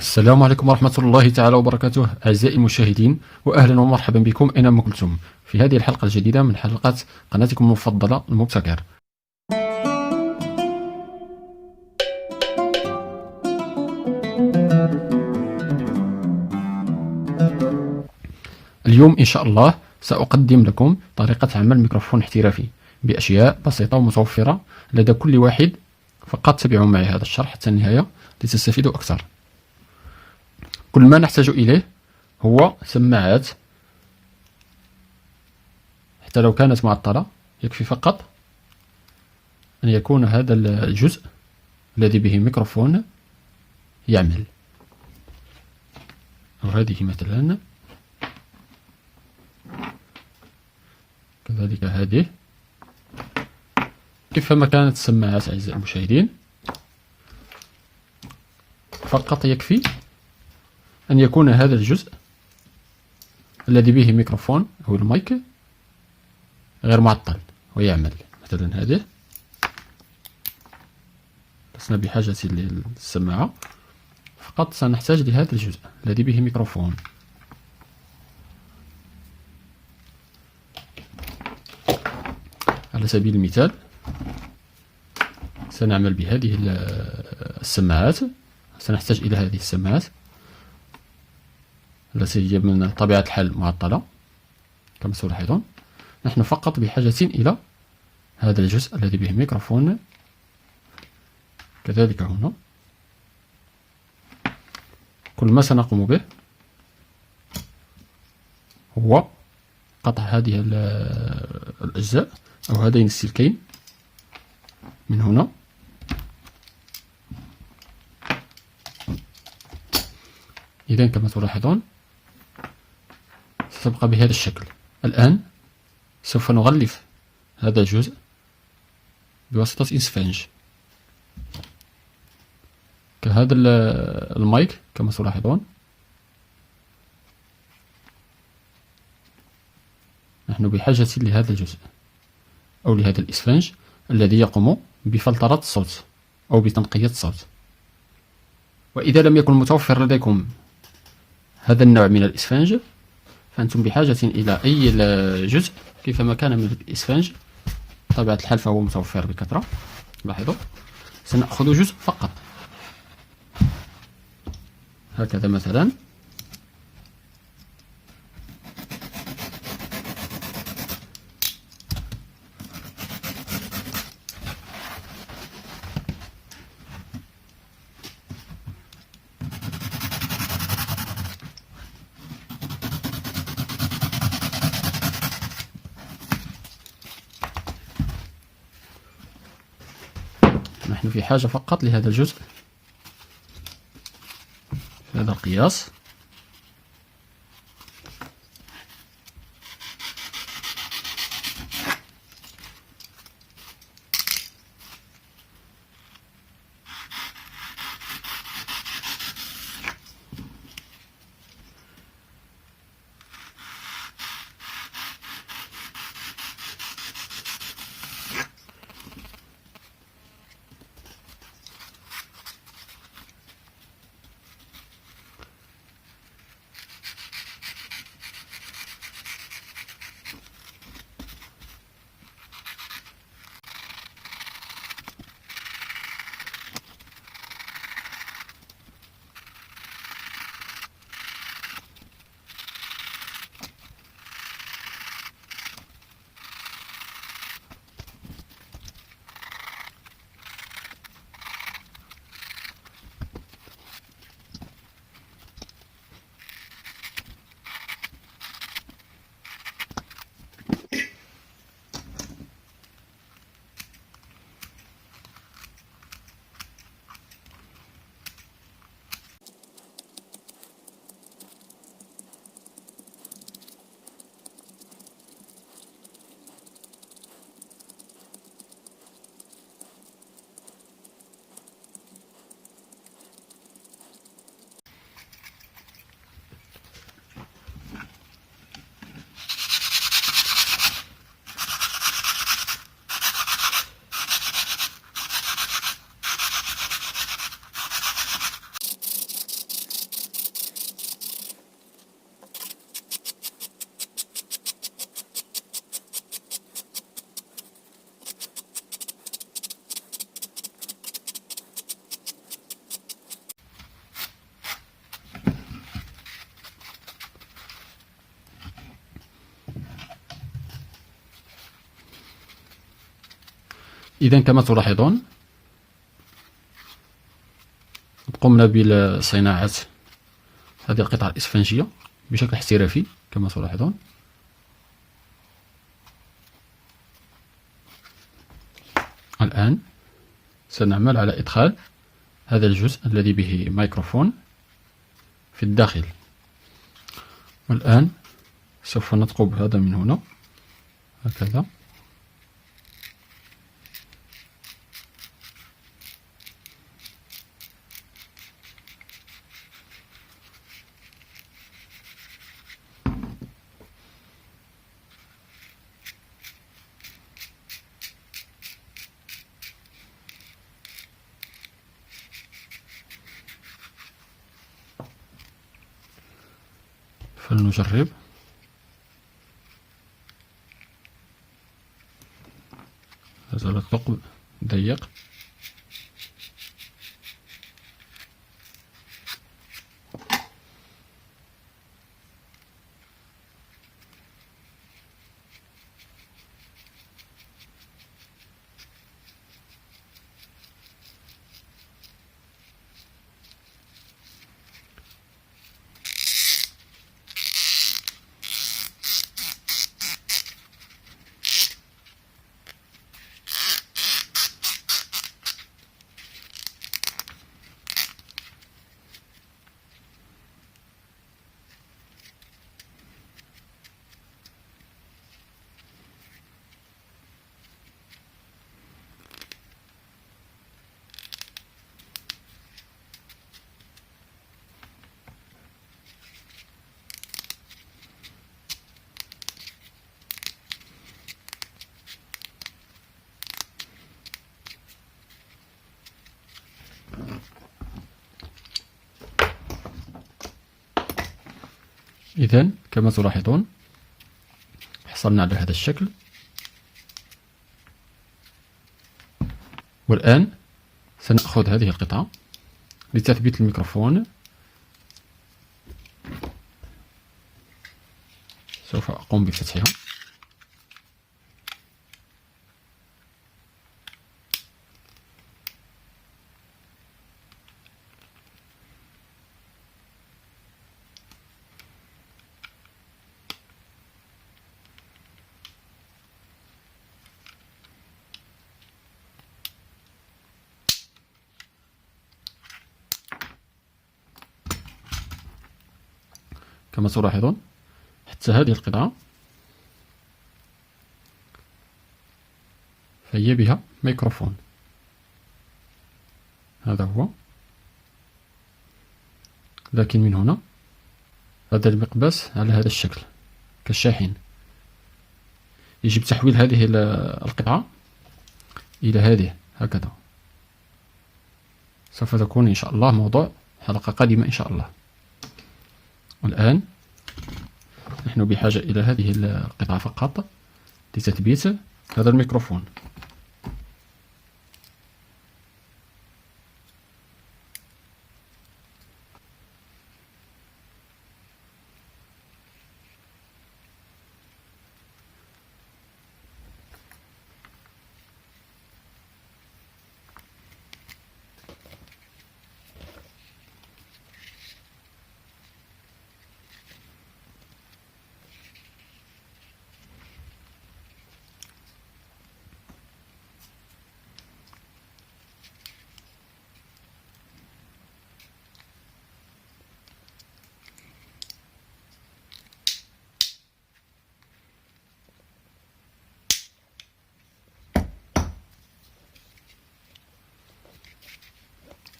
السلام عليكم ورحمة الله تعالى وبركاته أعزائي المشاهدين، وأهلا ومرحبا بكم أينما كنتم في هذه الحلقة الجديدة من حلقات قناتكم المفضلة المبتكر. اليوم إن شاء الله سأقدم لكم طريقة عمل ميكروفون احترافي بأشياء بسيطة ومتوفرة لدى كل واحد، فقط تابعوا معي هذا الشرح حتى النهاية لتستفيدوا أكثر. كل ما نحتاج إليه هو سماعات، حتى لو كانت معطلة يكفي فقط أن يكون هذا الجزء الذي به ميكروفون يعمل، أو هذه مثلا، كذلك هذه. كيفما كانت السماعات أعزائي المشاهدين، فقط يكفي أن يكون هذا الجزء الذي به ميكروفون أو المايك غير معطل ويعمل. مثلا هذه لسنا بحاجة للسماعة، فقط سنحتاج لهذا الجزء الذي به ميكروفون. على سبيل المثال سنعمل بهذه السماعات، سنحتاج إلى هذه السماعات التي هي من طبيعة الحال معطلة كما تلاحظون. نحن فقط بحاجة إلى هذا الجزء الذي به ميكروفون، كذلك هنا. كل ما سنقوم به هو قطع هذه الأجزاء أو هذين السلكين من هنا، إذن كما تلاحظون ستبقى بهذا الشكل. الآن سوف نغلف هذا الجزء بواسطة إسفنج كهذا المايك كما تلاحظون. نحن بحاجة لهذا الجزء أو لهذا الإسفنج الذي يقوم بفلترة الصوت أو بتنقية الصوت. وإذا لم يكن متوفر لديكم هذا النوع من الإسفنج، فأنتم بحاجة إلى أي جزء كيفما كان من الإسفنج، بطبيعة الحال فهو متوفر بكثرة. لاحظوا سنأخذ جزء فقط هكذا مثلا، نحن في حاجة فقط لهذا الجزء في هذا القياس. إذا كما تلاحظون قمنا بصناعة هذه القطعة الإسفنجية بشكل احترافي كما تلاحظون. الآن سنعمل على إدخال هذا الجزء الذي به ميكروفون في الداخل، والآن سوف نثقب هذا من هنا هكذا، فلنجرب. هذا الثقب ضيق، إذن كما تلاحظون حصلنا على هذا الشكل. والآن سنأخذ هذه القطعة لتثبيت الميكروفون. سوف أقوم بفتحها. كما تلاحظون حتى هذه القطعة فهي بها ميكروفون، هذا هو. لكن من هنا هذا المقبس على هذا الشكل كالشاحن. يجب تحويل هذه القطعة إلى هذه هكذا. سوف تكون إن شاء الله موضوع حلقة قادمة إن شاء الله. والآن نحن بحاجة إلى هذه القطعة فقط لتثبيت هذا الميكروفون.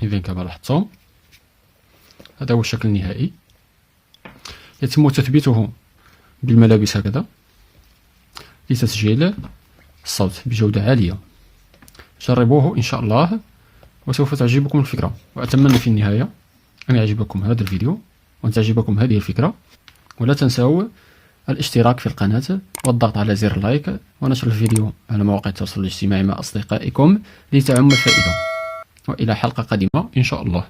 إذن كما لاحظتم هذا هو الشكل النهائي. يتم تثبيته بالملابس هكذا لتسجيل الصوت بجودة عالية. جربوه إن شاء الله وسوف تعجبكم الفكرة. وأتمنى في النهاية أن يعجبكم هذا الفيديو وأن تعجبكم هذه الفكرة. ولا تنسوا الاشتراك في القناة والضغط على زر لايك ونشر الفيديو على مواقع التواصل الاجتماعي مع أصدقائكم لتعم الفائدة. وإلى حلقة قادمة إن شاء الله.